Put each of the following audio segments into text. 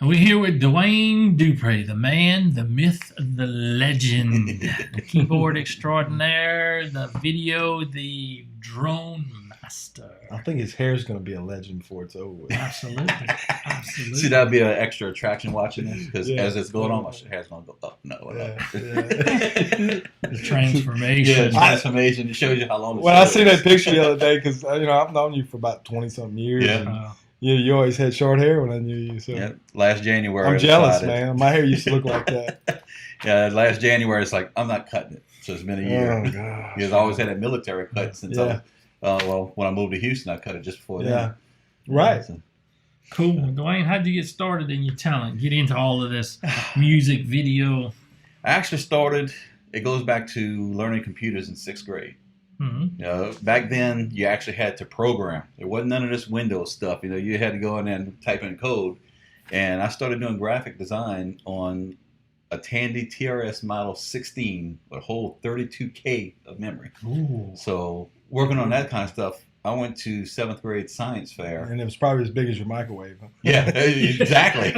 And we're here with Dwayne Dupre, the man, the myth, the legend, the keyboard extraordinaire, the video, the drone master. I think his hair's going to be a legend before it's over with. Absolutely. Absolutely. See, that'd be an extra attraction watching this because Yeah. as it's going on, my hair's going to go up. No, up. The transformation. Yeah, transformation. It shows you how long. Well, I seen that picture the other day because I've known you for about 20-something years. Yeah. And, you always had short hair when I knew you. So Yeah, last January. I'm I jealous, decided- man. My hair used to look like that. Yeah, last January, it's like, I'm not cutting it. So it's been a year. Oh, gosh. Because I always had a military cut since Yeah. when I moved to Houston, I cut it just before Yeah. then. Right. So, Cool. Dwayne, how did you get started in your talent? Get into all of this music, video. I actually started, it goes back to learning computers in 6th grade. Mm-hmm. Back then, you actually had to program. There wasn't none of this Windows stuff. You had to go in there and type in code. And I started doing graphic design on a Tandy TRS Model 16 with a whole 32K of memory. Ooh. So working on that kind of stuff, I went to 7th grade science fair. And it was probably as big as your microwave. Huh? Yeah, exactly.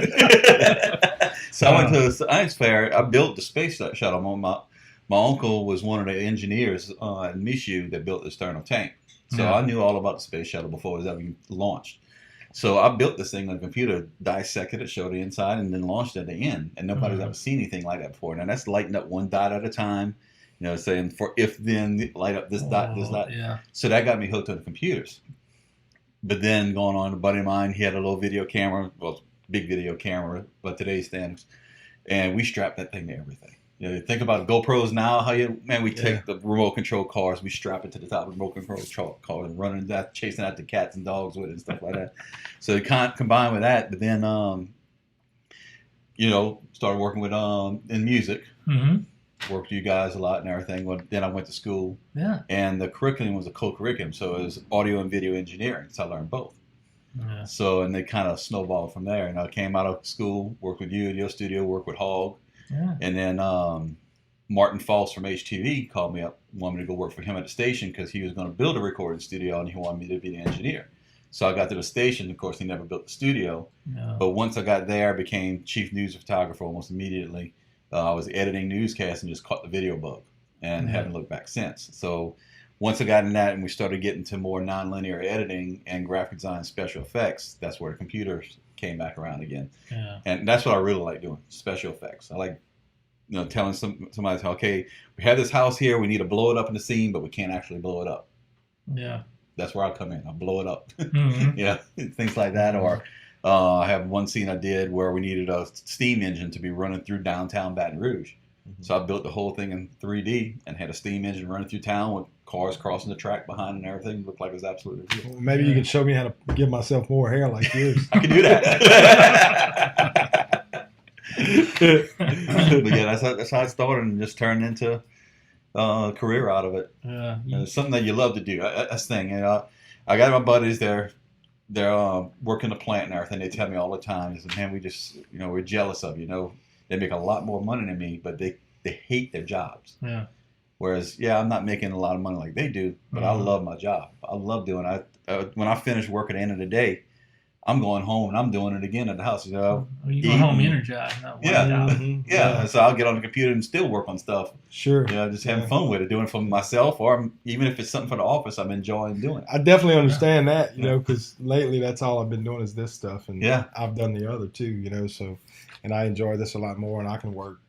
So I went to the science fair. I built the space shuttle. My uncle was one of the engineers in Michoud that built the external tank. So Yeah. I knew all about the space shuttle before it was ever launched. So I built this thing on a computer, dissected it, showed the inside, and then launched it at the end. And nobody's ever seen anything like that before. Now that's lighting up one dot at a time. Saying for if then light up this dot, this dot. Yeah. So that got me hooked on the computers. But then going on, a buddy of mine, he had a little video camera, well, big video camera, by today's standards, and we strapped that thing to everything. Think about GoPros now. We take the remote control cars, we strap it to the top of the remote control car and running that, chasing out the cats and dogs with it and stuff like that. So you can't combine with that. But then, started working with in music. Mm-hmm. Worked with you guys a lot and everything. Well, then I went to school. Yeah. And the curriculum was a co-curriculum, so it was audio and video engineering. So I learned both. Yeah. So, and they kind of snowballed from there. And I came out of school, worked with you at your studio, worked with Hogg. Yeah. And then Martin False from HTV called me up, wanted me to go work for him at the station because he was going to build a recording studio and he wanted me to be the engineer. So I got to the station. Of course, he never built the studio. Yeah. But once I got there, I became chief news photographer almost immediately. I was editing newscasts and just caught the video bug and haven't looked back since. So once I got in that and we started getting to more nonlinear editing and graphic design special effects, that's where the computers came back around again. Yeah. And that's what I really like doing, special effects. I like telling somebody, okay, we have this house here, we need to blow it up in the scene, but we can't actually blow it up. Yeah. That's where I come in. I blow it up. Mm-hmm. Things like that. Or I have one scene I did where we needed a steam engine to be running through downtown Baton Rouge. Mm-hmm. So I built the whole thing in 3D and had a steam engine running through town with cars crossing the track behind and everything. It looked like it was absolutely real. Well, maybe you can show me how to give myself more hair like yours. I can do that. But yeah, that's how it started and just turned into a career out of it. Yeah. It's something that you love to do. That's the thing. I got my buddies there. They're working the plant and everything. They tell me all the time, they say, man, we just, we're jealous of you. They make a lot more money than me, but they hate their jobs. Yeah. Whereas, I'm not making a lot of money like they do, but I love my job. I love doing it. When I finish work at the end of the day, I'm going home and I'm doing it again at the house. You go home energized. Not worn out. Yeah. So I'll get on the computer and still work on stuff. Sure. Just having fun with it, doing it for myself, or even if it's something for the office, I'm enjoying doing it. I definitely understand that, because lately that's all I've been doing is this stuff, and I've done the other too, so, and I enjoy this a lot more, and I can work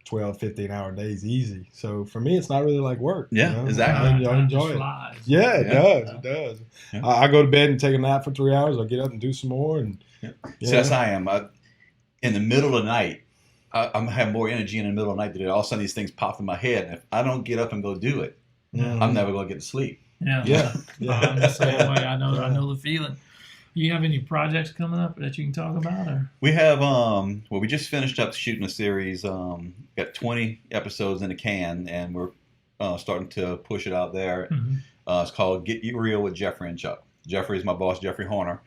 12, 15-hour days easy. So for me, it's not really like work. Yeah, exactly. I enjoy it. Flies. Yeah, it does. It does. Yeah. I go to bed and take a nap for 3 hours. I get up and do some more. And See, that's how I am. In the middle of the night, I'm having more energy in the middle of the night. All of a sudden, these things pop in my head. And if I don't get up and go do it, I'm never going to get to sleep. Yeah. I'm the same way. I know the feeling. You have any projects coming up that you can talk about? Or? We have, we just finished up shooting a series. Got 20 episodes in the can, and we're starting to push it out there. Mm-hmm. It's called Get You Real with Jeffrey and Chuck. Jeffrey is my boss, Jeffrey Horner.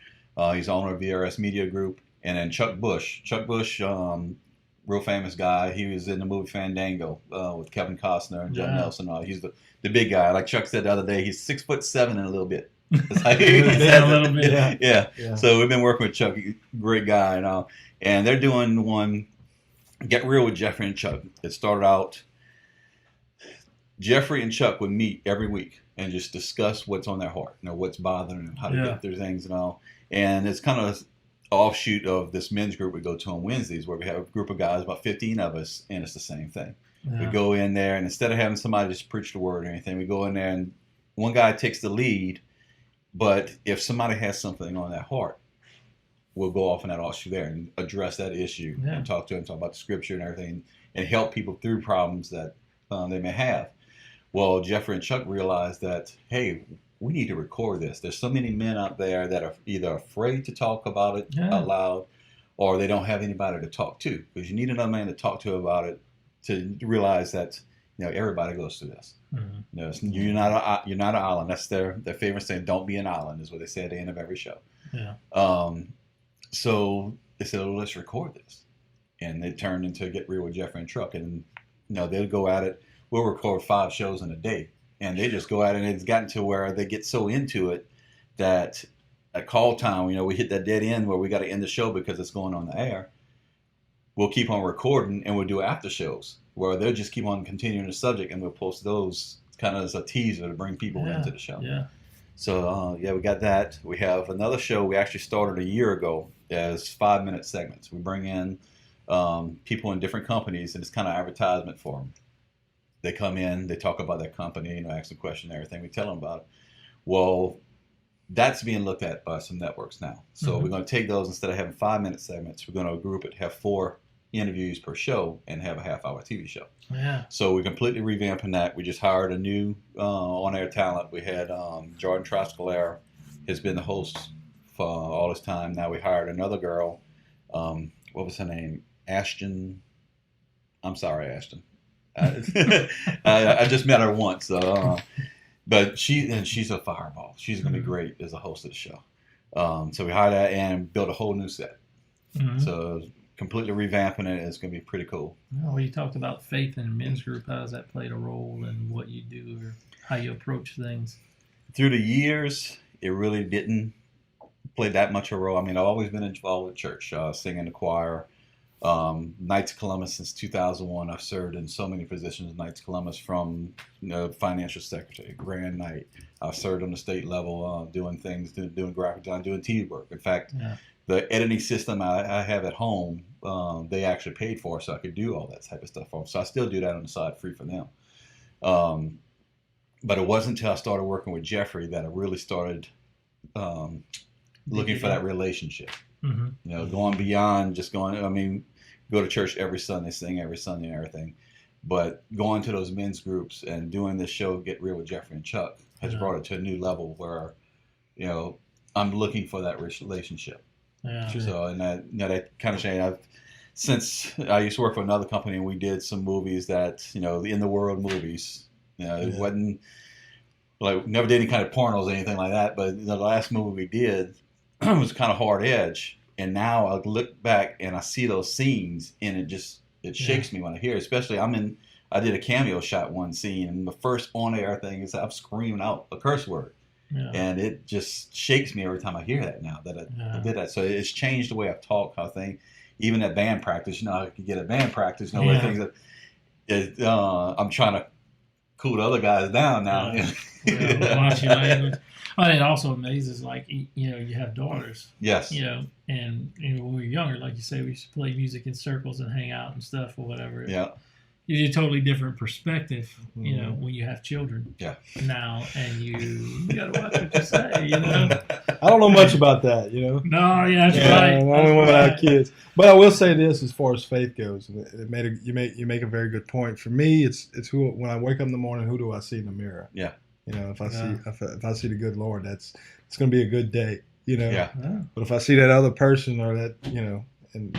He's owner of VRS Media Group. And then Chuck Bush. Chuck Bush, real famous guy. He was in the movie Fandango with Kevin Costner and Judd Nelson. He's the big guy. Like Chuck said the other day, he's 6'7" and a little bit. That's how he says Yeah, a it. little bit. Yeah. So we've been working with Chuck, great guy, and all. And they're doing one, Get Real with Jeffrey and Chuck. It started out, Jeffrey and Chuck would meet every week and just discuss what's on their heart, what's bothering them, how to get through things and all. And it's kind of offshoot of this men's group we go to on Wednesdays, where we have a group of guys, about 15 of us, and it's the same thing. We go in there, and instead of having somebody just preach the word or anything, we go in there and one guy takes the lead, but if somebody has something on their heart, we'll go off in that offshoot there and address that issue and talk to them, talk about the scripture and everything, and help people through problems that they may have. Well, Jeffrey and Chuck realized that, hey, we need to record this. There's so many men out there that are either afraid to talk about it out loud, or they don't have anybody to talk to, because you need another man to talk to about it to realize that everybody goes through this. Mm-hmm. You're not an island. That's their favorite saying. Don't be an island is what they say at the end of every show. So they said, well, let's record this, and it turned into Get Real with Jeffrey and Chuck, and they'll go at it. We'll record 5 shows in a day. And they just go at it, and it's gotten to where they get so into it that at call time, we hit that dead end where we got to end the show because it's going on the air. We'll keep on recording, and we'll do after shows where they'll just keep on continuing the subject, and we'll post those kind of as a teaser to bring people into the show. So, we got that. We have another show we actually started a year ago as 5-minute segments. We bring in people in different companies, and it's kind of advertisement for them. They come in, they talk about their company, ask a question and everything. We tell them about it. Well, that's being looked at by some networks now. So we're going to take those, instead of having 5-minute segments, we're going to group it, have 4 interviews per show, and have a half-hour TV show. So we're completely revamping that. We just hired a new on-air talent. We had Jordan Troscolaire has been the host for all this time. Now we hired another girl. What was her name? Ashton. I'm sorry, Ashton. I just met her once, but she's a fireball. She's going to be great as a host of the show. So we hired that and built a whole new set. So completely revamping it. It's going to be pretty cool. Well, you talked about faith in men's group. How has that played a role in what you do or how you approach things? Through the years, it really didn't play that much of a role. I mean, I've always been involved with church, singing the choir. Knights of Columbus since 2001. I've served in so many positions in Knights of Columbus, from financial secretary, grand knight. I've served on the state level, doing things, doing graphic design, doing TV work. In fact, the editing system I have at home, they actually paid for, so I could do all that type of stuff for them. So I still do that on the side, free for them. But it wasn't until I started working with Jeffrey that I really started looking for that relationship. Going beyond just going. Go to church every Sunday, sing every Sunday and everything. But going to those men's groups and doing this show, Get Real with Jeffrey and Chuck, has brought it to a new level where, I'm looking for that relationship. So, and that kind of changed. Since I used to work for another company, and we did some movies that, in the world movies, it wasn't, like, never did any kind of pornos or anything like that. But the last movie we did was kind of hard edge. And now I look back and I see those scenes, and it shakes me when I hear it. Especially I did a cameo shot one scene, and the first on-air thing is I'm screaming out a curse word. And it just shakes me every time I hear that now that I did that. So it's changed the way I talk, how I think. Even at band practice, I can get at band practice, where things that I'm trying to cool the other guys down now. Watch your language. And it also amazes, like, you have daughters. Yes. And when we were younger, like you say, we used to play music in circles and hang out and stuff or whatever. Yeah. You get a totally different perspective, when you have children. Yeah. Now, and you got to watch what you say, I don't know much about that, No, that's right. Only when I have kids. But I will say this, as far as faith goes, you make a very good point. For me, it's who, when I wake up in the morning, who do I see in the mirror? Yeah. If I see the good Lord, it's going to be a good day. Yeah. But if I see that other person or that, and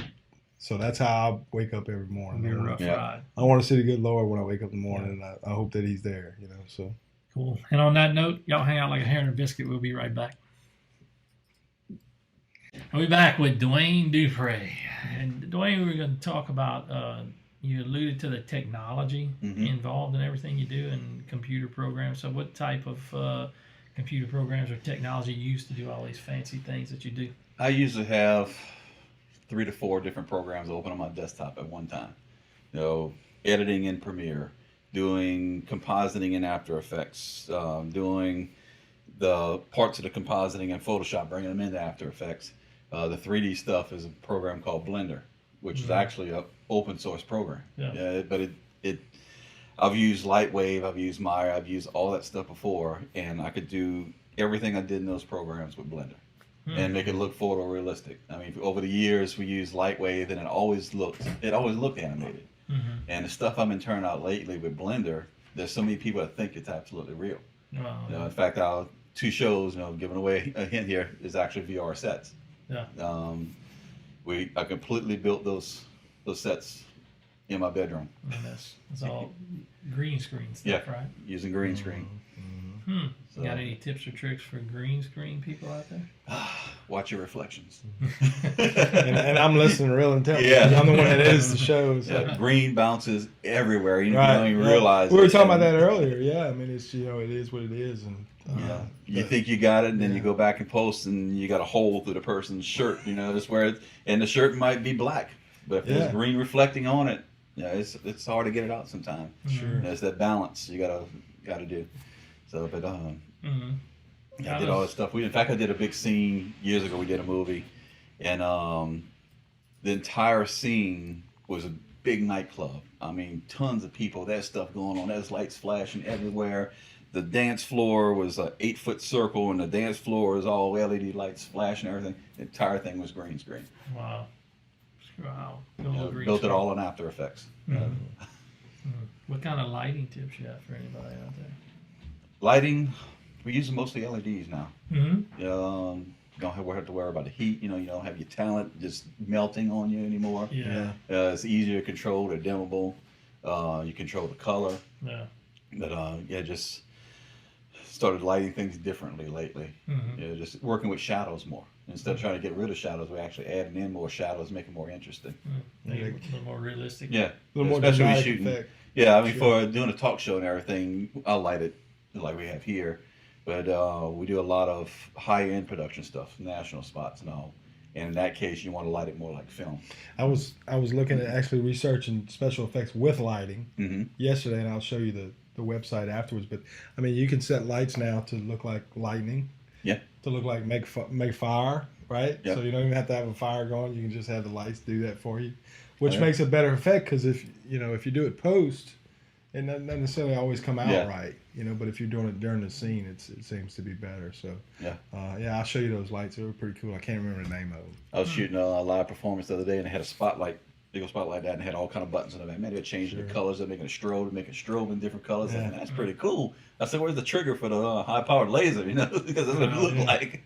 so that's how I wake up every morning. It'll be a rough ride. I want to see the good Lord when I wake up in the morning, and I hope that He's there. So cool. And on that note, y'all hang out like a hair and a biscuit. We'll be right back. We'll be back with Dwayne Dupre, and Dwayne, we're going to talk about. You alluded to the technology involved in everything you do and computer programs. So what type of computer programs or technology you use to do all these fancy things that you do? I usually have 3 to 4 different programs open on my desktop at one time. You know, editing in Premiere, doing compositing in After Effects, doing the parts of the compositing in Photoshop, bringing them into After Effects. The 3D stuff is a program called Blender, which is actually an open source program. Yeah. But I've used Lightwave, I've used Maya, I've used all that stuff before, and I could do everything I did in those programs with Blender and make it look photorealistic. I mean, over the years we used Lightwave, and it always looked animated. And the stuff I've been turning out lately with Blender, there's so many people that think it's absolutely real. Wow. In fact, our 2 shows, giving away a hint here, is actually VR sets. Yeah. I completely built those sets in my bedroom. And that's all green screen stuff, right? Using green screen. So, got any tips or tricks for green screen people out there? Watch your reflections. and I'm listening real intently. Yeah. I'm the one that edits the shows. So. Yeah, green bounces everywhere. You don't even realize. We were talking about that earlier. Yeah, I mean, it's it is what it is, and you think you got it, and then you go back and post, and you got a hole through the person's shirt. That's where and the shirt might be black, but if there's green reflecting on it, it's hard to get it out sometimes. Sure, There's that balance you gotta do. So, but I did all this stuff. In fact, I did a big scene years ago. We did a movie, and the entire scene was a big nightclub. I mean, tons of people. There's stuff going on. There's lights flashing everywhere. The dance floor was an 8-foot circle, and the dance floor is all LED lights flashing and everything. The entire thing was green screen. Wow. Built it all in After Effects. What kind of lighting tips you have for anybody out there? Lighting, we use mostly LEDs now. Mm-hmm. You don't have to worry about the heat. You don't have your talent just melting on you anymore. Yeah. It's easier to control. They're dimmable. You control the color. Yeah. But just started lighting things differently lately. Just working with shadows more. Instead of trying to get rid of shadows, we're actually adding in more shadows, making it more interesting. Make it a little more realistic. Yeah. a little more especially dramatic shooting. effect. Yeah, I mean, for doing a talk show and everything, I'll light it like we have here. But we do a lot of high-end production stuff, national spots and all. And in that case, you want to light it more like film. I was looking at actually researching special effects with lighting yesterday, and I'll show you the website afterwards. But I mean, you can set lights now to look like lightning. Yeah. To look like make fire, right? Yep. So you don't even have to have a fire going. You can just have the lights do that for you, which makes a better effect. Because if you do it post, it doesn't necessarily always come out right. But if you're doing it during the scene, it seems to be better. So I'll show you those lights. They were pretty cool. I can't remember the name of them. I was shooting a live performance the other day, and they had a spotlight, big spotlight that, and had all kind of buttons on it. Man, they changed the colors. They're making a strobe in different colors. And that's pretty cool. I said, "Where's the trigger for the high-powered laser?" Because that's what it looked like.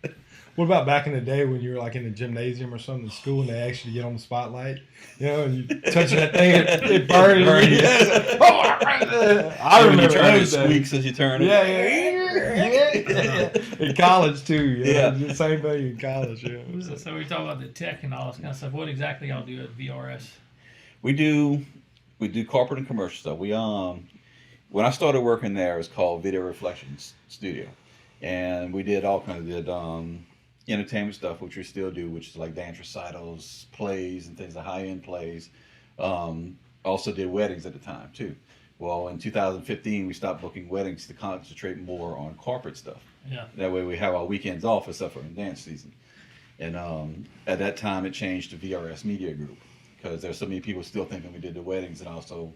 What about back in the day when you were like in the gymnasium or something in school and they actually get on the spotlight, and you touch that thing, it burns. I remember it squeaks as you turn it. In college too. The same thing in college. Yeah. So we talk about the tech and all this kind of stuff. What exactly y'all do at VRS? We do corporate and commercial stuff. We when I started working there, it was called Video Reflections Studio, and we did all kinds of entertainment stuff, which we still do, which is like dance recitals, plays, and things, like high-end plays. Also did weddings at the time too. Well, in 2015, we stopped booking weddings to concentrate more on corporate stuff. Yeah. That way we have our weekends off except for in dance season. And at that time, it changed to VRS Media Group because there's so many people still thinking we did the weddings, and also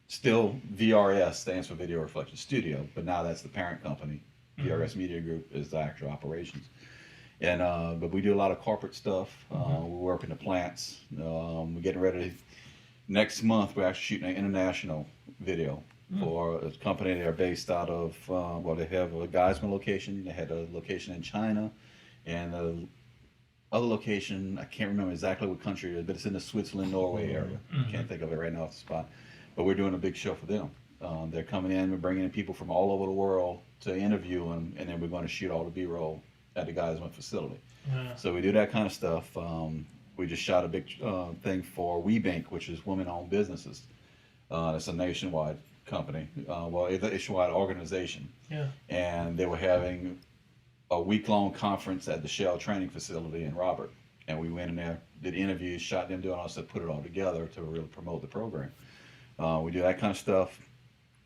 still VRS stands for Video Reflection Studio, but now that's the parent company. VRS Media Group is the actual operations. And but we do a lot of corporate stuff. We work in the plants. We're getting ready. Next month, we're actually shooting an international video for a company. They're based out of, they have a Geismar location. They had a location in China. And the other location, I can't remember exactly what country it is, but it's in the Switzerland, Norway area. Can't think of it right now off the spot. But we're doing a big show for them. They're coming in. We're bringing in people from all over the world to interview them. And then we're going to shoot all the B-roll at the Geismar facility. So we do that kind of stuff. We just shot a big thing for WeBank, which is women-owned businesses. It's a nationwide company, it's a nationwide organization. Yeah. And they were having a week-long conference at the Shell training facility in Robert. And we went in there, did interviews, shot them doing all stuff, put it all together to really promote the program. We do that kind of stuff.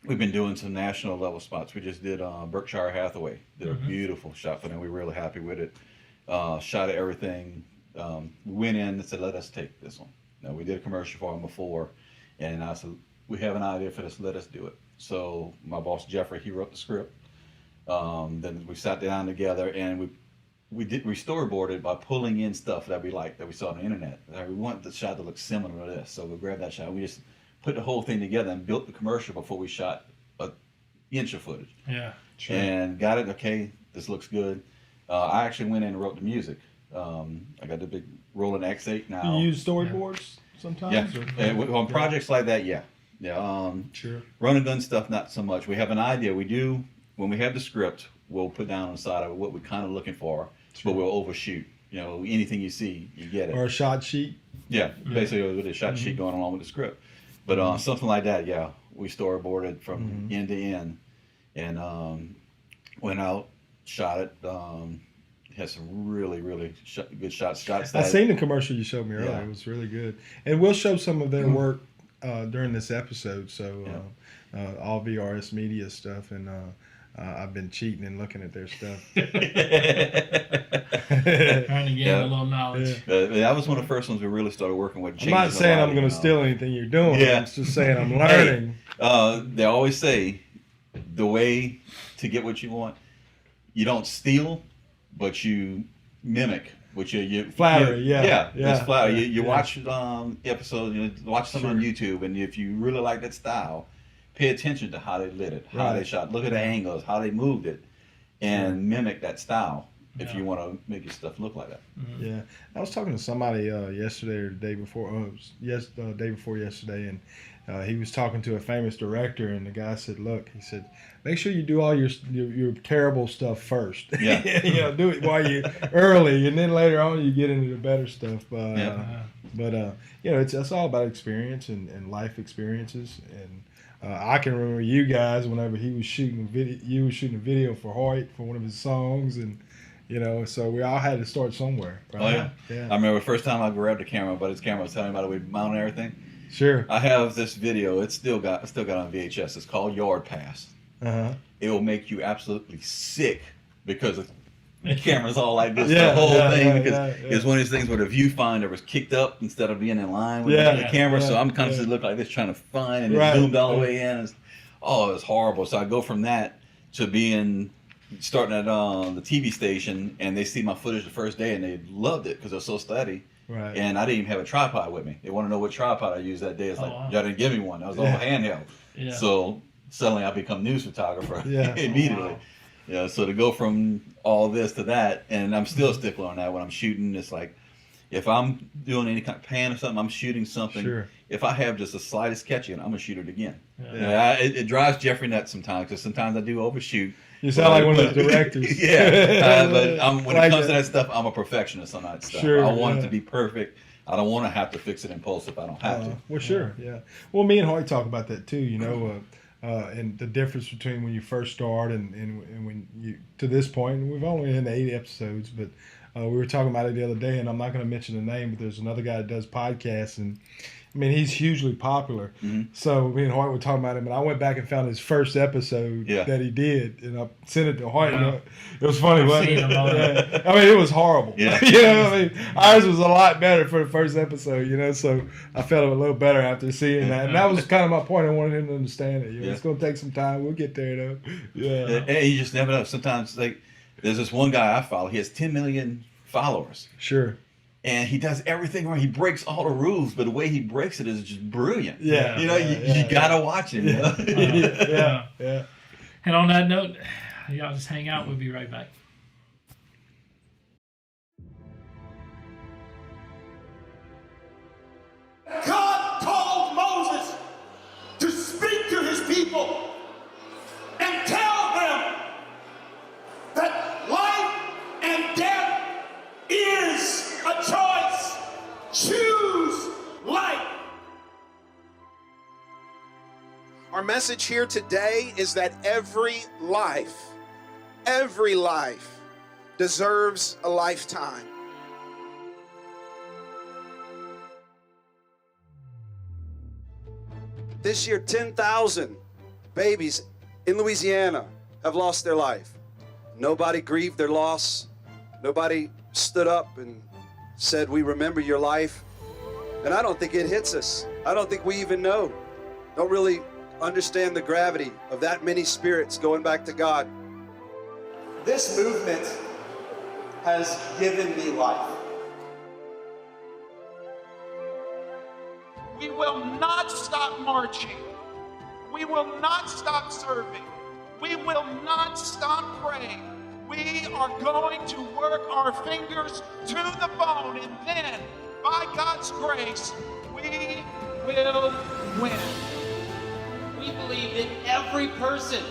We've been doing some national level spots. We just did Berkshire Hathaway. Did a beautiful shot for them. We were really happy with it. Shot everything. We went in and said, let us take this one. Now, we did a commercial for them before, and I said, we have an idea for this. Let us do it. So my boss, Jeffrey, he wrote the script. Then we sat down together, and we storyboarded by pulling in stuff that we liked, that we saw on the internet. We want the shot to look similar to this. So we grabbed that shot. We just put the whole thing together and built the commercial before we shot an inch of footage. Yeah, sure. And got it. Okay, this looks good. I actually went in and wrote the music. I got the big rolling X8 now. Do you use storyboards sometimes? Yeah. On projects like that, yeah. Sure. Run and gun stuff, not so much. We have an idea. We do, when we have the script, we'll put down on the side of it what we're kind of looking for, but we'll overshoot. Anything you see, you get it. Or a shot sheet. Yeah, basically with a shot sheet going along with the script. But something like that, yeah, we storyboarded from end to end, and went out, shot it. Had some really, really good shots. I seen the commercial you showed me earlier. Yeah. It was really good, and we'll show some of their work during this episode. So all VRS Media stuff, and I've been cheating and looking at their stuff. Trying to gain a little knowledge. That was one of the first ones we really started working with. I'm not saying I'm going to steal anything you're doing. Yeah. I'm just saying I'm learning. They always say the way to get what you want, you don't steal, but you mimic. Which you flattery, it's flattery. You watch episodes, watch something on YouTube, and if you really like that style, pay attention to how they lit it, how they shot, look at the angles, how they moved it, and mimic that style if you want to make your stuff look like that. Yeah, I was talking to somebody yesterday or the day before, day before yesterday, and he was talking to a famous director, and the guy said, "Look," he said, "make sure you do all your terrible stuff first. Yeah, do it while you early, and then later on you get into the better stuff." But it's all about experience and life experiences. And I can remember you guys whenever he was shooting a video. You were shooting a video for Hoyt for one of his songs, and so we all had to start somewhere. Right? Oh yeah. I remember the first time I grabbed the camera, but his camera was telling me about the way to mount and everything. Sure. I have this video. It's still got on VHS. It's called Yard Pass. It will make you absolutely sick because the camera's all like this. The whole thing because it's one of these things where the viewfinder was kicked up instead of being in line with the camera. So I'm constantly looking like this trying to find, and it's zoomed all the way in. It's horrible. So I go from that to starting at the TV station, and they see my footage the first day, and they loved it because it was so steady. Right. And I didn't even have a tripod with me. They want to know what tripod I used that day. It's y'all didn't give me one. I was all handheld. Yeah. So suddenly I become news photographer immediately. Wow. So to go from all this to that, and I'm still a stickler on that when I'm shooting. It's like if I'm doing any kind of pan or something, I'm shooting something. Sure. If I have just the slightest catch in, I'm gonna shoot it again. It drives Jeffrey nuts sometimes because sometimes I do overshoot. You sound like one of the directors. But when it comes to that stuff, I'm a perfectionist on that stuff. Sure, I want it to be perfect. I don't want to have to fix it in post if I don't have to. Well, sure, yeah. Well, me and Hoyt talk about that too. And the difference between when you first start and when you to this point. And we've only in 8 episodes, but we were talking about it the other day, and I'm not going to mention the name, but there's another guy that does podcasts, and I mean, he's hugely popular. So me and Hoyt were talking about him, and I went back and found his first episode that he did, and I sent it to Hoyt. It was funny, wasn't it? I mean, it was horrible. Yeah. Ours was a lot better for the first episode, so I felt a little better after seeing that. And that was kind of my point. I wanted him to understand it. It's going to take some time. We'll get there, though. And you just never know. Sometimes, there's this one guy I follow. He has 10 million followers. Sure. And he does everything right. He breaks all the rules, but the way he breaks it is just brilliant. You gotta watch him. Yeah. And on that note, y'all just hang out. We'll be right back. God called Moses to speak to his people and tell them that life and death is a choice. Choose life. Our message here today is that every life deserves a lifetime. This year, 10,000 babies in Louisiana have lost their life. Nobody grieved their loss. Nobody stood up and said, we remember your life. And I don't think it hits us. I don't think we even know. Don't really understand the gravity of that many spirits going back to God. This movement has given me life. We will not stop marching. We will not stop serving. We will not stop praying. We are going to work our fingers to the bone, and then, by God's grace, we will win. We believe that every person,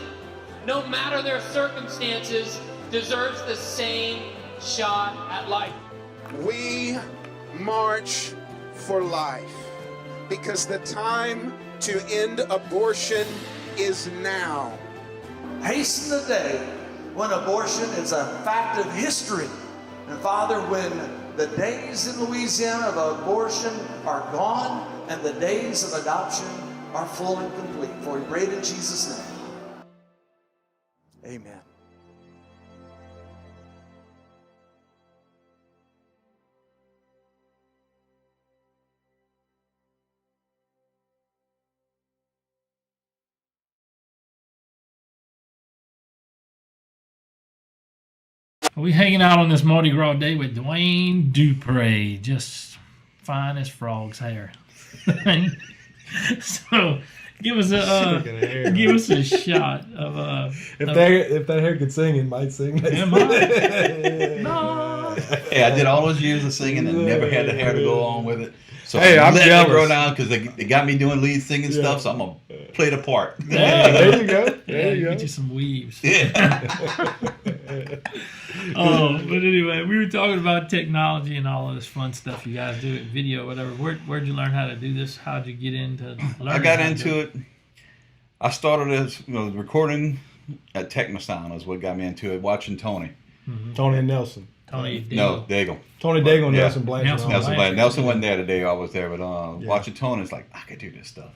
no matter their circumstances, deserves the same shot at life. We march for life because the time to end abortion is now. Hasten the day when abortion is a fact of history. And Father, when the days in Louisiana of abortion are gone and the days of adoption are full and complete. For we pray in Jesus' name. Amen. We hanging out on this Mardi Gras day with Dwayne Dupre, just fine as frog's hair. So give us a shot of if that hair could sing, it might sing. No. Hey, I did all those years of singing and never had the hair to go on with it. So Hey, I'm letting jealous. it grow down because they got me doing lead singing stuff, so I'm gonna play the part. There you go. There you Get go. you some weaves. Yeah. But anyway, we were talking about technology and all of this fun stuff you guys do at video, whatever. Where'd you learn how to do this? How'd you get into learning? I got how to into do it. I started as recording at Technosound is what got me into it. Watching Tony. Tony and Nelson. Tony No, Daigle. Tony Daigle and Yeah. Nelson Blanchard. Nelson Nelson, Blanchard. Nelson wasn't there the day I was there, but watching Tony, it's like I could do this stuff.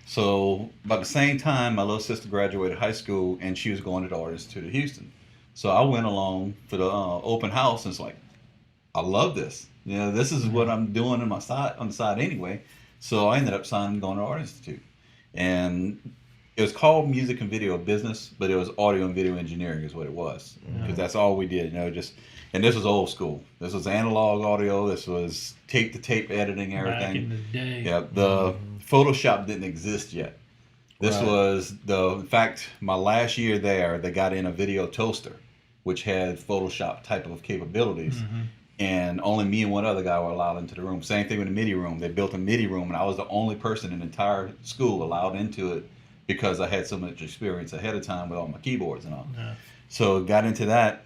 So about the same time, my little sister graduated high school, and she was going to the Art Institute of Houston. So I went along for the open house, and it's like, I love this. You know, this is what I'm doing on the side anyway. So I ended up signing going to Art Institute, and it was called Music and Video Business, but it was audio and video engineering is what it was, because that's all we did. You know, and this was old school. This was analog audio. This was tape to tape editing, everything. Back in the day. Yeah, the Photoshop didn't exist yet. This was in fact, my last year there, they got in a video toaster, which had Photoshop type of capabilities. And only me and one other guy were allowed into the room. Same thing with the MIDI room. They built a MIDI room, and I was the only person in the entire school allowed into it because I had so much experience ahead of time with all my keyboards and all. Yeah. So got into that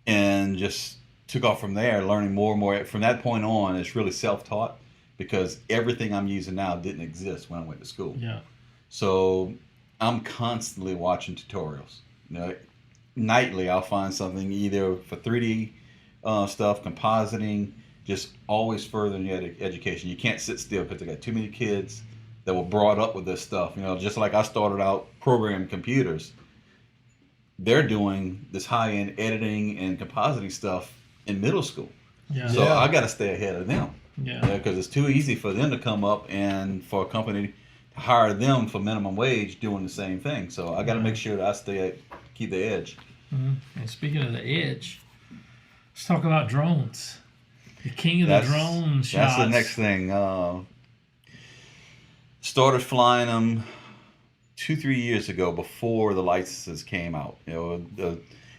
and just took off from there, learning more and more. From that point on, it's really self-taught because everything I'm using now didn't exist when I went to school. Yeah. So I'm constantly watching tutorials. You know, nightly I'll find something either for 3D stuff, compositing, just always furthering your education. You can't sit still because they got too many kids that were brought up with this stuff. You know, just like I started out programming computers, they're doing this high-end editing and compositing stuff in middle school. Yeah. So I got to stay ahead of them. Yeah. Because it's too easy for them to come up and for a company to hire them for minimum wage doing the same thing. So I got to make sure that I keep the edge. And speaking of the edge, let's talk about drones. The king of the drone shots. That's the next thing. Started flying them 2-3 years ago before the licenses came out. You know,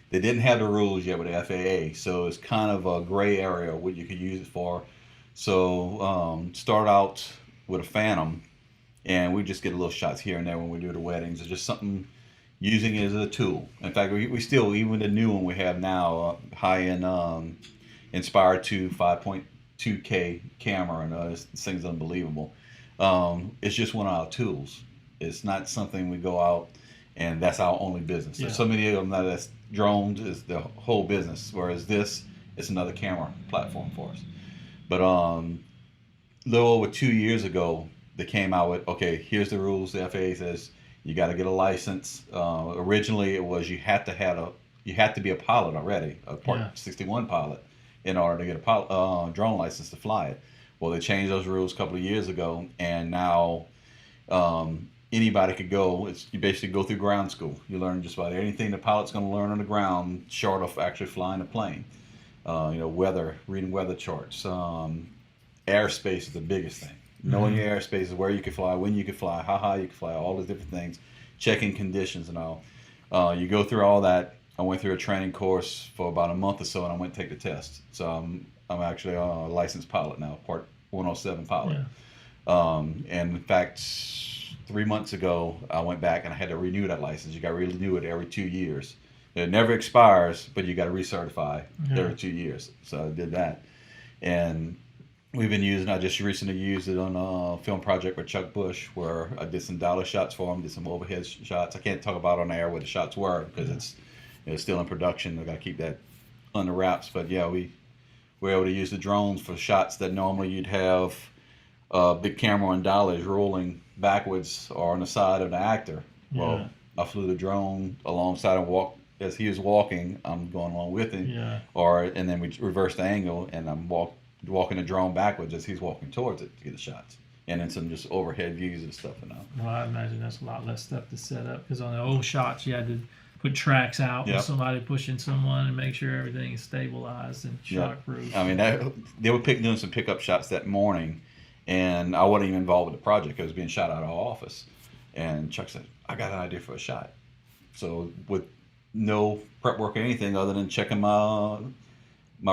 they didn't have the rules yet with the FAA, so it's kind of a gray area what you could use it for. So start out with a Phantom, and we just get little shots here and there when we do the weddings. It's just something using it as a tool. In fact, we still, even the new one we have now, high-end Inspire 2 5.2K camera, and this thing's unbelievable. It's just one of our tools. It's not something we go out and that's our only business. There's so many of them that's drones is the whole business, whereas this is another camera platform for us. But a little over 2 years ago, they came out with, okay, here's the rules. The FAA says you got to get a license. Originally, it was you had to be a pilot already, a Part 61 pilot, in order to get a drone license to fly it. Well, they changed those rules a couple of years ago, and now anybody could go. You basically go through ground school. You learn just about anything the pilot's going to learn on the ground, short of actually flying a plane. Weather, reading weather charts. Airspace is the biggest thing. Knowing your airspace is where you can fly, when you can fly, how high you can fly, all those different things, checking conditions and all. You go through all that. I went through a training course for about a month or so, and I went to take the test. So I'm actually a licensed pilot now, Part 107 pilot. And in fact, 3 months ago, I went back and I had to renew that license. You got to renew it every 2 years. It never expires, but you got to recertify every 2 years. So I did that. And we've been I just recently used it on a film project with Chuck Bush, where I did some dollar shots for him, did some overhead shots. I can't talk about on air what the shots were because it's still in production. I got to keep that under wraps. But yeah, we were able to use the drones for shots that normally you'd have a big camera on dollies rolling backwards or on the side of the actor. Well, I flew the drone alongside and as he was walking, I'm going along with him. And then we reverse the angle, and I'm walking the drone backwards as he's walking towards it to get the shots. And then some just overhead views and stuff. Well, I imagine that's a lot less stuff to set up, because on the old shots you had to put tracks out with somebody pushing someone and make sure everything is stabilized and shockproof. I mean, they were doing some pickup shots that morning, and I wasn't even involved with the project. I was being shot out of our office. And Chuck said, I got an idea for a shot. So with no prep work or anything other than checking my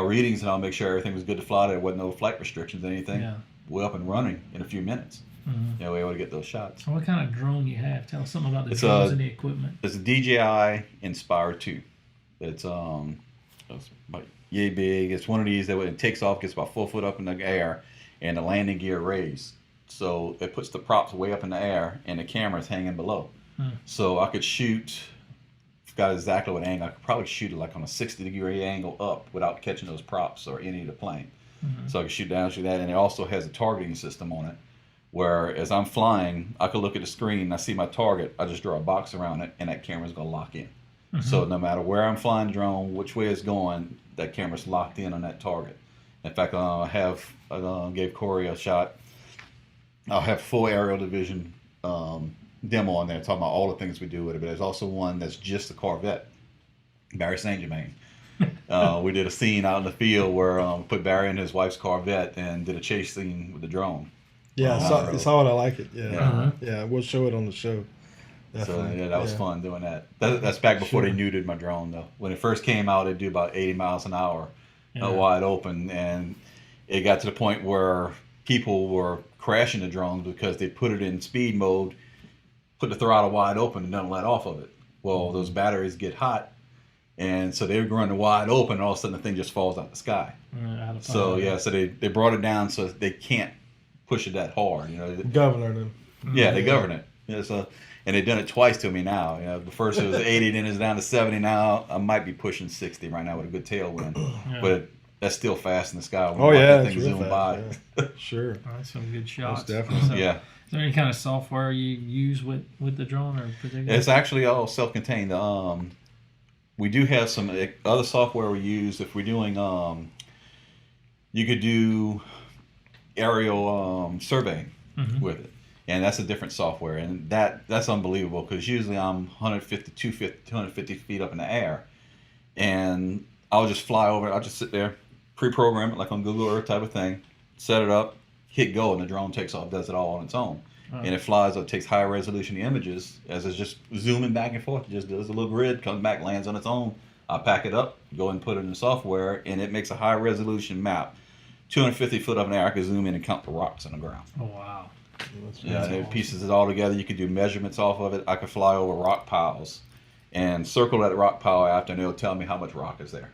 readings, and I'll make sure everything was good to fly. There wasn't no flight restrictions or anything. We're up and running in a few minutes. We were able to get those shots. So what kind of drone you have? Tell us something about the drones and the equipment. It's a DJI Inspire 2. It's about yay big. It's one of these that when it takes off, gets about 4 foot up in the air, and the landing gear raised. So it puts the props way up in the air, and the camera's hanging below. So I could shoot. Got exactly what angle. I could probably shoot it like on a 60-degree angle up without catching those props or any of the plane. So I could shoot down, shoot that, and it also has a targeting system on it, where as I'm flying, I could look at the screen and I see my target. I just draw a box around it, and that camera's gonna lock in. So no matter where I'm flying the drone, which way it's going, that camera's locked in on that target. In fact, I gave Corey a shot. I'll have full aerial division demo on there talking about all the things we do with it, but there's also one that's just a Corvette, Barry St. Germain. We did a scene out in the field where we put Barry in his wife's Corvette and did a chase scene with the drone. Yeah, I saw it. I like it. Yeah, we'll show it on the show. Definitely. So that was fun doing that. That's back before they neutered my drone though. When it first came out, it'd do about 80 miles an hour, wide open, and it got to the point where people were crashing the drones because they put it in speed mode, put the throttle wide open, and don't let off of it. Well, those batteries get hot, and so they were running wide open, and all of a sudden the thing just falls out the sky. So they brought it down so they can't push it that hard. Governor them. Yeah, they govern it. And they've done it twice to me now. The first it was 80, then it's down to 70. Now I might be pushing 60 right now with a good tailwind, but that's still fast in the sky. It's real fast. Yeah. Sure. That's some good shots. Most definitely. Yeah. Is there any kind of software you use with the drone, or particular? It's actually all self-contained. We do have some other software we use if we're doing. You could do aerial surveying with it, and that's a different software, and that's unbelievable because usually I'm 150, 250 feet up in the air, and I'll just fly over. I'll just sit there, pre-program it like on Google Earth type of thing, set it up, hit go, and the drone takes off, does it all on its own. And it flies, it takes high resolution images as it's just zooming back and forth. It just does a little grid, comes back, lands on its own. I pack it up, go and put it in the software, and it makes a high resolution map. 250 foot up in the air, I can zoom in and count the rocks on the ground. Oh, wow. It pieces it all together. You could do measurements off of it. I could fly over rock piles and circle that rock pile after, and it'll tell me how much rock is there.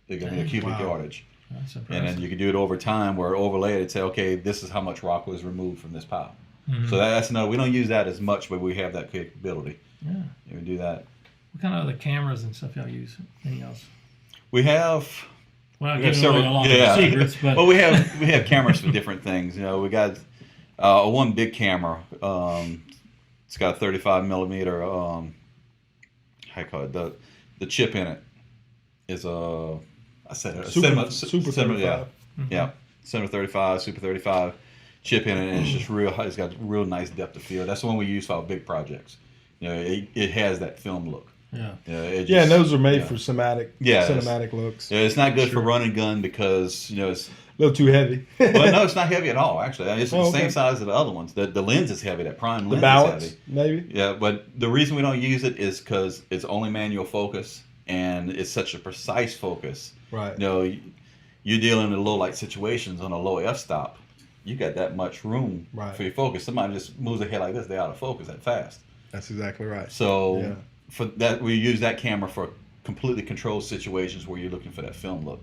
They give me a cubic yardage. That's impressive. And then you can do it over time where it overlay it and say, okay, this is how much rock was removed from this pile. So that's another. We don't use that as much, but we have that capability. Yeah. You can do that. What kind of other cameras and stuff y'all use? Anything else? We have. Well, I'm We have giving away a lot of secrets, but Well, we have cameras for different things. You know, we got one big camera. It's got a 35 millimeter. How you call it? The chip in it is a Super 35. Yeah, yeah, Cinema 35, Super 35 chip in it, and it's just real. It's got real nice depth of field. That's the one we use for our big projects. You know, it has that film look. yeah. And those are made for cinematic looks. Yeah, it's not good for run and gun because it's A little too heavy. well, no, it's not heavy at all. Actually, it's the okay. same size as the other ones. The lens is heavy. That prime lens The is balance, heavy. maybe. Yeah, but the reason we don't use it is because it's only manual focus, and it's such a precise focus. Right. You know, you're dealing in low light situations on a low f-stop. You got that much room for your focus. Somebody just moves their head like this, they're out of focus that fast. That's exactly right. So for that, we use that camera for completely controlled situations where you're looking for that film look.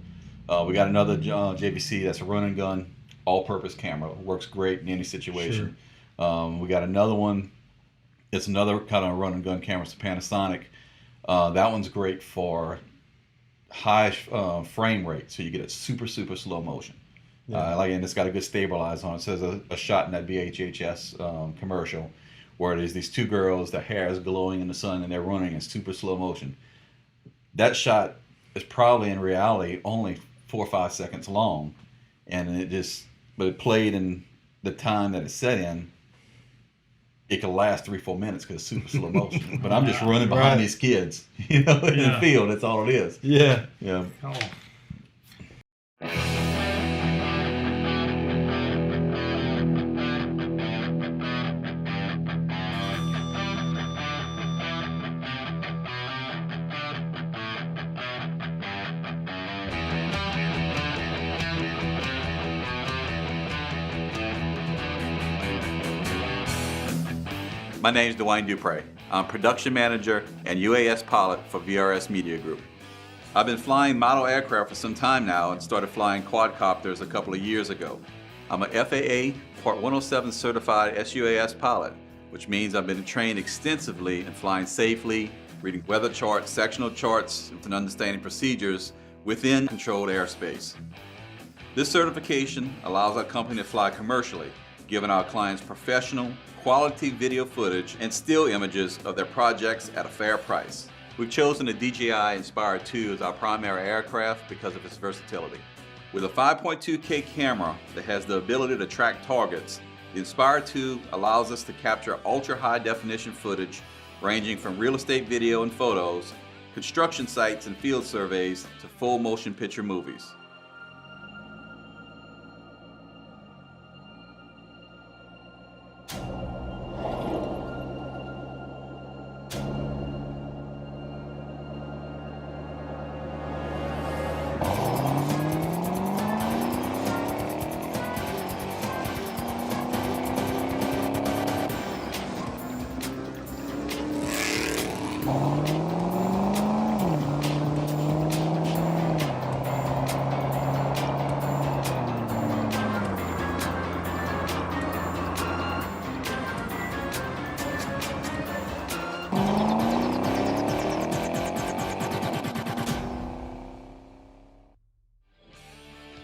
We got another JVC that's a run and gun, all-purpose camera. Works great in any situation. Sure. We got another one. It's another kind of run and gun camera. It's a Panasonic. That one's great for high frame rate, so you get it super slow motion. And it's got a good stabilizer on it. So there's a shot in that VHHS commercial where there's these two girls, their hair is glowing in the sun, and they're running in super slow motion. That shot is probably in reality only 4 or 5 seconds long, and but it played in the time that it's set in. It could last 3-4 minutes because it's super slow motion. But I'm just running behind these kids, in the field. That's all it is. Yeah. Yeah. Oh. My name is Dwayne Dupre. I'm production manager and UAS pilot for VRS Media Group. I've been flying model aircraft for some time now and started flying quadcopters a couple of years ago. I'm a FAA Part 107 certified SUAS pilot, which means I've been trained extensively in flying safely, reading weather charts, sectional charts, and understanding procedures within controlled airspace. This certification allows our company to fly commercially, giving our clients professional, quality video footage and still images of their projects at a fair price. We've chosen the DJI Inspire 2 as our primary aircraft because of its versatility. With a 5.2K camera that has the ability to track targets, the Inspire 2 allows us to capture ultra-high definition footage ranging from real estate video and photos, construction sites and field surveys, to full motion picture movies.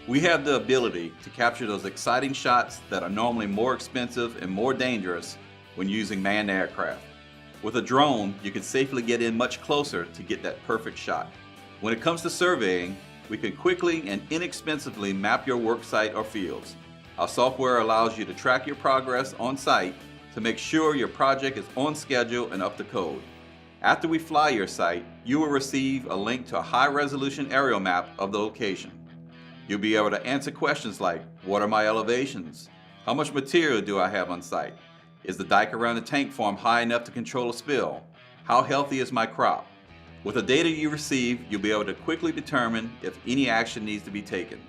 We have the ability to capture those exciting shots that are normally more expensive and more dangerous when using manned aircraft. With a drone, you can safely get in much closer to get that perfect shot. When it comes to surveying, we can quickly and inexpensively map your work site or fields. Our software allows you to track your progress on site to make sure your project is on schedule and up to code. After we fly your site, you will receive a link to a high-resolution aerial map of the location. You'll be able to answer questions like, what are my elevations? How much material do I have on site? Is the dike around the tank farm high enough to control a spill? How healthy is my crop? With the data you receive, you'll be able to quickly determine if any action needs to be taken.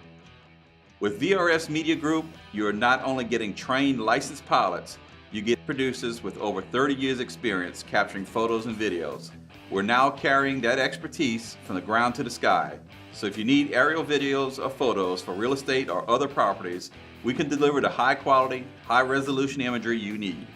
With VRS Media Group, you are not only getting trained licensed pilots, you get producers with over 30 years experience capturing photos and videos. We're now carrying that expertise from the ground to the sky. So if you need aerial videos or photos for real estate or other properties, we can deliver the high quality, high resolution imagery you need.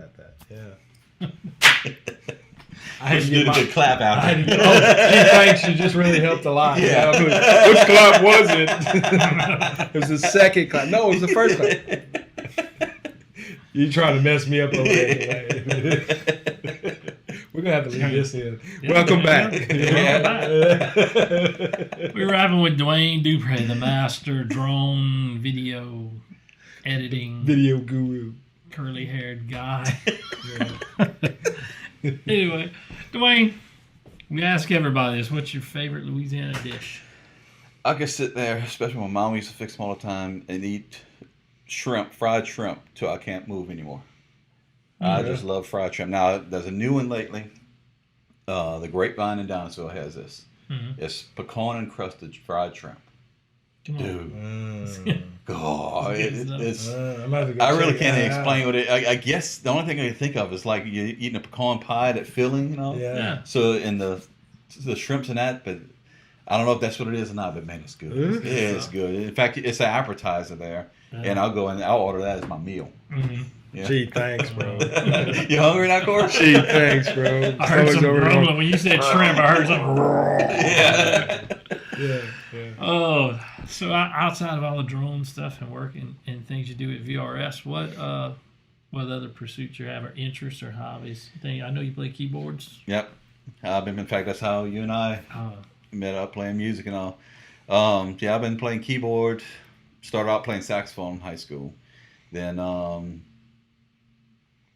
at that. Yeah. I had to get a clap out. Gee, thanks. You just really helped a lot. Yeah. Which clap was it? It was the second clap. No, it was the first clap. You trying to mess me up over there. We're going to have to leave this in. Yeah. Welcome back. We're rapping with Dwayne Dupre, the master drone video editing. Video guru. Curly-haired guy. Anyway, Dwayne, we ask everybody this. What's your favorite Louisiana dish? I could sit there, especially when Mom used to fix them all the time, and eat shrimp, fried shrimp, till I can't move anymore. I just love fried shrimp. Now, there's a new one lately. The Grapevine in Dinosaur has this. Mm-hmm. It's pecan-encrusted fried shrimp. Dude. God, it's. I really can't explain what it. I guess the only thing I can think of is like you're eating a pecan pie, that filling, you know. Yeah. So in the shrimps and that, but I don't know if that's what it is or not. But man, it's good. Yeah, it's good. In fact, it's an appetizer there, and I'll go and I'll order that as my meal. Mm-hmm. Yeah. Gee, thanks, bro. You hungry now, Corey? Gee, thanks, bro. I heard some grumbling when you said shrimp. I heard some. Yeah. Oh, so outside of all the drone stuff and work and things you do at VRS, what other pursuits you have or interests or hobbies? I know you play keyboards. Yep. In fact, that's how you and I met up playing music and all. Yeah, I've been playing keyboard. Started out playing saxophone in high school. Then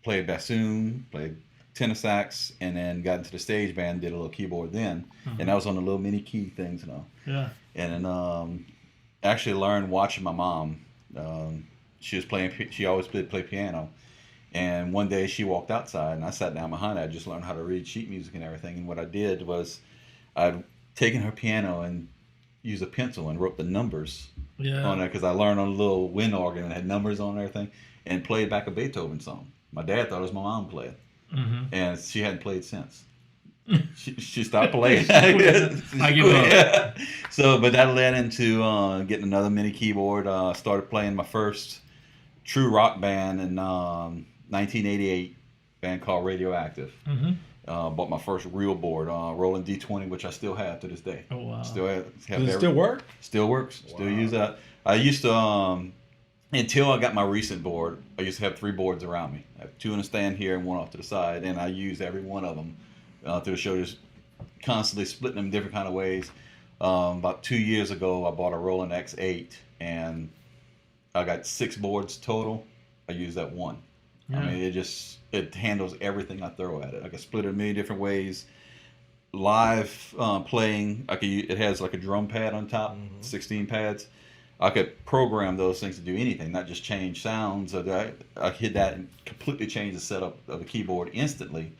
played bassoon, played tenor sax, and then got into the stage band, did a little keyboard then. Mm-hmm. And I was on the little mini key things and all. Yeah. And then actually learned watching my mom. She always did play piano. And one day she walked outside and I sat down behind her. I just learned how to read sheet music and everything. And what I did was I'd taken her piano and used a pencil and wrote the numbers on it, because I learned on a little wind organ and had numbers on everything, and played back a Beethoven song. My dad thought it was my mom playing. Mm-hmm. And she hadn't played since. She stopped playing. I give up. Yeah. So, but that led into getting another mini keyboard. Started playing my first true rock band in 1988, band called Radioactive. Mm-hmm. Bought my first real board, Roland D20, which I still have to this day. Oh, wow. Still have Does it still work? Still works. Wow. Still use that. I used to, until I got my recent board, I used to have 3 boards around me. I have 2 in a stand here and 1 off to the side, and I use every one of them through the show, just constantly splitting them different kind of ways. About 2 years ago, I bought a Roland X8, and I got 6 boards total. I use that one. Yeah. I mean, it handles everything I throw at it. I can split it in many different ways. Live playing, it has like a drum pad on top, 16 pads. I could program those things to do anything, not just change sounds. I hit that and completely change the setup of the keyboard instantly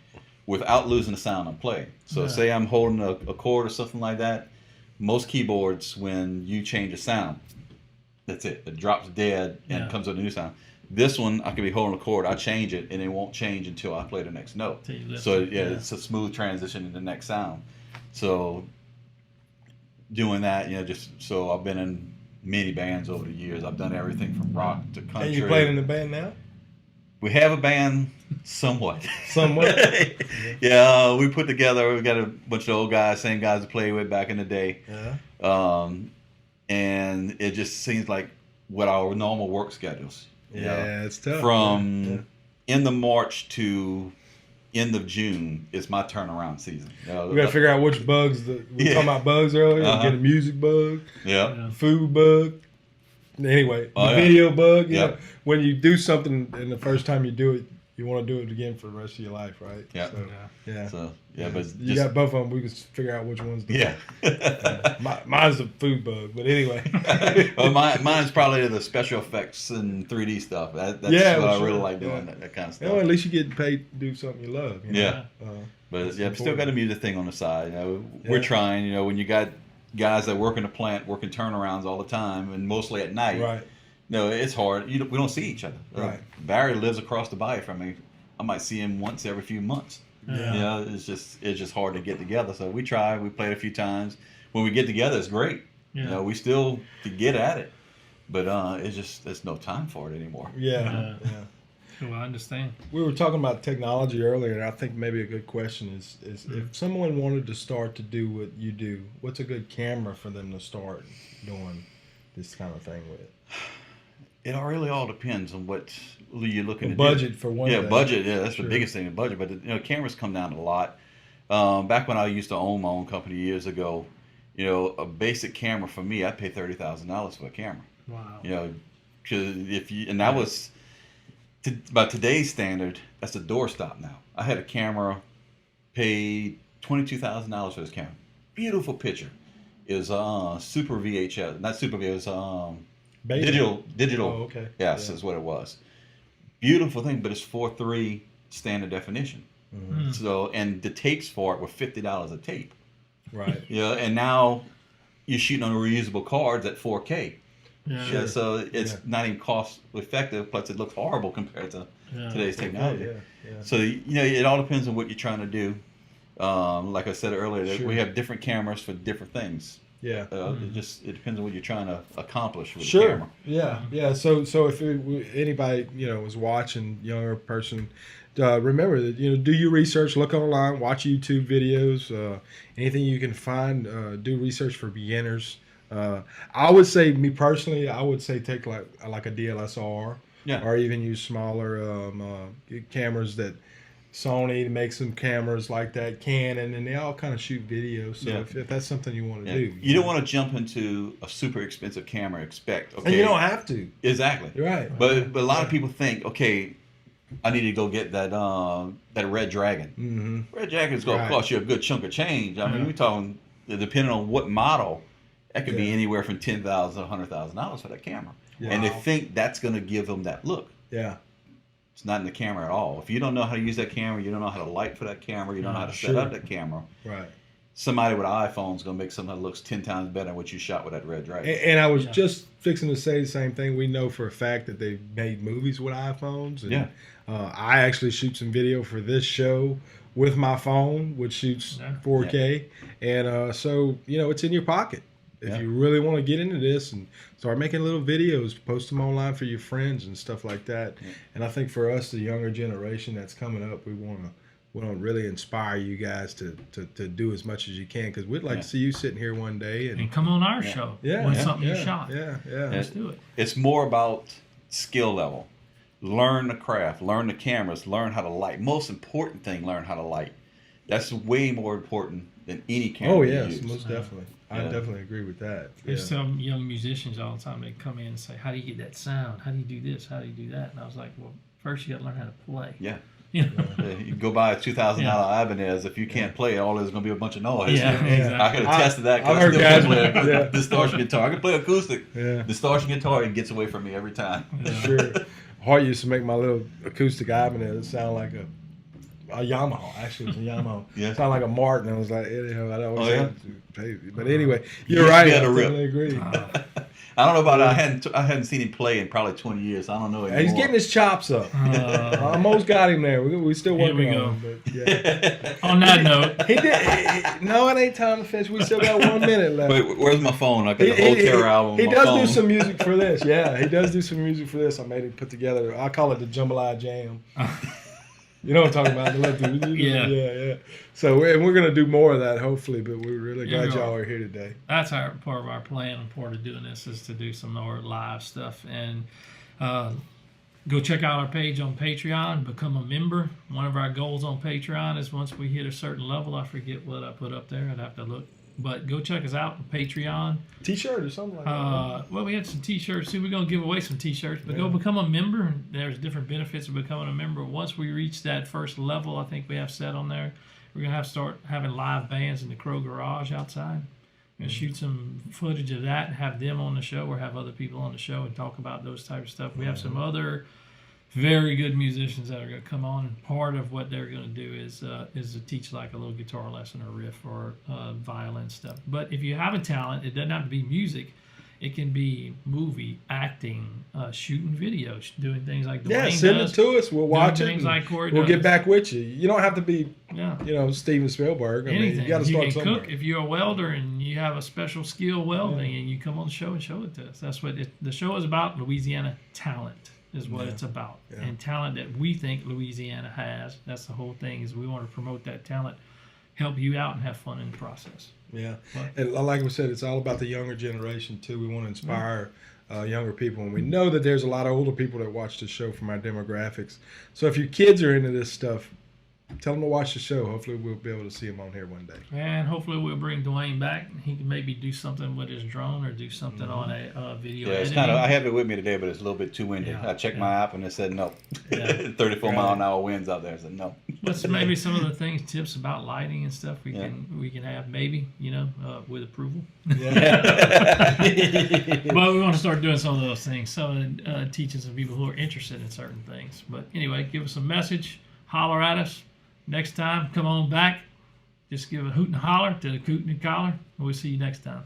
without losing the sound I'm playing. So say I'm holding a chord or something like that. Most keyboards, when you change a sound, that's it. It drops dead and comes with a new sound. This one, I could be holding a chord, I change it, and it won't change until I play the next note. So it's a smooth transition to the next sound. So doing that, so I've been in many bands over the years. I've done everything from rock to country. And you playing in the band now? We have a band, somewhat. Somewhat? Yeah, we put together, we got a bunch of old guys, same guys to play with back in the day. Yeah. And it just seems like what our normal work schedules. Yeah, it's tough. From end of March to end of June is my turnaround season. We got to figure out which bugs. We were talking about bugs earlier. Get a music bug. Yeah. Food bug. Anyway, video bug. Yeah. When you do something and the first time you do it, you want to do it again for the rest of your life, right? Yeah. But you got both of them. We can figure out which one's the mine's the food bug, but anyway. Well, mine's probably the special effects and 3D stuff. That's what I really like doing, that kind of stuff. Well, at least you get paid to do something you love. But we still got a music thing on the side. We're trying. When you got guys that work in the plant, working turnarounds all the time, and mostly at night. Right. No, it's hard. We don't see each other. Right. Barry lives across the bay from me. I might see him once every few months. Yeah. It's just hard to get together. So we try. We played a few times. When we get together, it's great. Yeah. We still to get at it, but there's no time for it anymore. Yeah. Well, I understand. We were talking about technology earlier, and I think maybe a good question is if someone wanted to start to do what you do, what's a good camera for them to start doing this kind of thing with? It really all depends on what you're looking to budget do. For one Yeah, thing. budget. Yeah, that's Sure. the biggest thing, the budget. But cameras come down a lot. Back when I used to own my own company years ago, a basic camera for me, I'd pay $30,000 for a camera. Wow. Because that was by today's standard, that's a doorstop now. I had a camera, paid $22,000 for this camera. Beautiful picture. It was Super VHS, not Super VHS. It was digital. Oh, okay. Yes, is what it was. Beautiful thing, but it's 4:3 standard definition. Mm-hmm. So, and the tapes for it were $50 a tape. Right. And now you're shooting on reusable cards at 4K. Yeah. Yeah, so it's not even cost effective. Plus, it looks horrible compared to today's technology. Yeah. So it all depends on what you're trying to do. Like I said earlier, we have different cameras for different things. Yeah. It depends on what you're trying to accomplish with the Sure. camera. Yeah. So if anybody is watching, younger person, remember that do your research, look online, watch YouTube videos, anything you can find. Do research for beginners. I would say, me personally, I would say take like a DLSR, or even use smaller cameras that. Sony makes some cameras like that, Canon, and they all kind of shoot videos. So if that's something you want to do, you don't want to jump into a super expensive camera. Okay, and you don't have to. Exactly. You're right. But a lot of people think, okay, I need to go get that Red Dragon. Mm-hmm. Red Dragon's going to cost you a good chunk of change. I mean, we're talking, depending on what model, that could be anywhere from $10,000 to $100,000 for that camera. Yeah. And they think that's going to give them that look. Yeah. It's not in the camera at all. If you don't know how to use that camera, you don't know how to light for that camera, you don't know how to set up that camera. Right. Somebody with an iPhone is going to make something that looks 10 times better than what you shot with that Red Dragon. And I was just fixing to say the same thing. We know for a fact that they've made movies with iPhones. And, I actually shoot some video for this show with my phone, which shoots 4K. And so, it's in your pocket. If you really want to get into this and start making little videos, post them online for your friends and stuff like that. And I think for us, the younger generation that's coming up, we want to really inspire you guys to do as much as you can, because we'd like to see you sitting here one day and come on our show. When something you shot. Yeah. Let's do it. It's more about skill level. Learn the craft, learn the cameras, learn how to light. Most important thing, learn how to light. That's way more important than any camera. Oh yes, most definitely. I definitely agree with that. I used to tell young musicians all the time, they come in and say, how do you get that sound? How do you do this? How do you do that? And I was like, well, first you got to learn how to play. Yeah. You can go buy a $2,000 Ibanez. If you can't play it, all there's going to be a bunch of noise. Exactly. I can attest to that. I've heard guys play a distortion guitar. I can play acoustic. Distortion guitar, it gets away from me every time. Sure. Hart used to make my little acoustic Ibanez sound like a Yamaha. Actually, it was a Yamaha. Sound like a Martin. I was like, I always had to pay. But anyway, you're right. I totally agree. I don't know about I hadn't seen him play in probably 20 years. I don't know anymore. He's getting his chops up. Almost got him there. We still working on him. But on that note, he did. No, it ain't time to finish. We still got 1 minute left. Wait, where's my phone? I got the whole Terror album. He does do some music for this. Yeah, he does do some music for this. I made it put together. I call it the Jambalaya Jam. You know what I'm talking about? Yeah. So we're going to do more of that, hopefully, but we're really glad y'all are here today. That's part of our plan, and part of doing this is to do some more live stuff. And go check out our page on Patreon, become a member. One of our goals on Patreon is once we hit a certain level, I forget what I put up there. I'd have to look. But go check us out on Patreon. T-shirt or something like that. Well, we had some T-shirts too. We're going to give away some T-shirts. But go become a member. There's different benefits of becoming a member. Once we reach that first level, I think we have set on there, we're going to start having live bands in the Crow Garage outside. We're going to shoot some footage of that and have them on the show, or have other people on the show and talk about those types of stuff. We have some other very good musicians that are going to come on, and part of what they're going to do is to teach like a little guitar lesson or riff or violin stuff. But if you have a talent, it doesn't have to be music. It can be movie, acting, shooting videos, doing things like Dwayne send does, it to us. We'll watch it. Like we'll get back with you. You don't have to be, Steven Spielberg. I mean, you got to start somewhere. Cook. If you're a welder and you have a special skill welding, and you come on the show and show it to us. That's what the show is about. Louisiana talent. is what Yeah. it's about. Yeah. And talent that we think Louisiana has. That's the whole thing, is we want to promote that talent, help you out, and have fun in the process. Yeah, What? and like we said, it's all about the younger generation too. We want to inspire younger people, and we know that there's a lot of older people that watch the show from our demographics. So if your kids are into this stuff, tell them to watch the show. Hopefully, we'll be able to see them on here one day. And hopefully we'll bring Dwayne back. He can maybe do something with his drone or do something on a video Yeah, it's editing. kind of. I have it with me today, but it's a little bit too windy. Yeah, I checked my app and it said no. Yeah. 34 mile an hour winds out there. I said no. What's maybe some of the things, tips about lighting and stuff we Yeah. can have, maybe, with approval. Yeah. But we want to start doing some of those things, teaching some people who are interested in certain things. But anyway, give us a message, holler at us. Next time, come on back. Just give a hoot and holler to the coot and collar. We'll see you next time.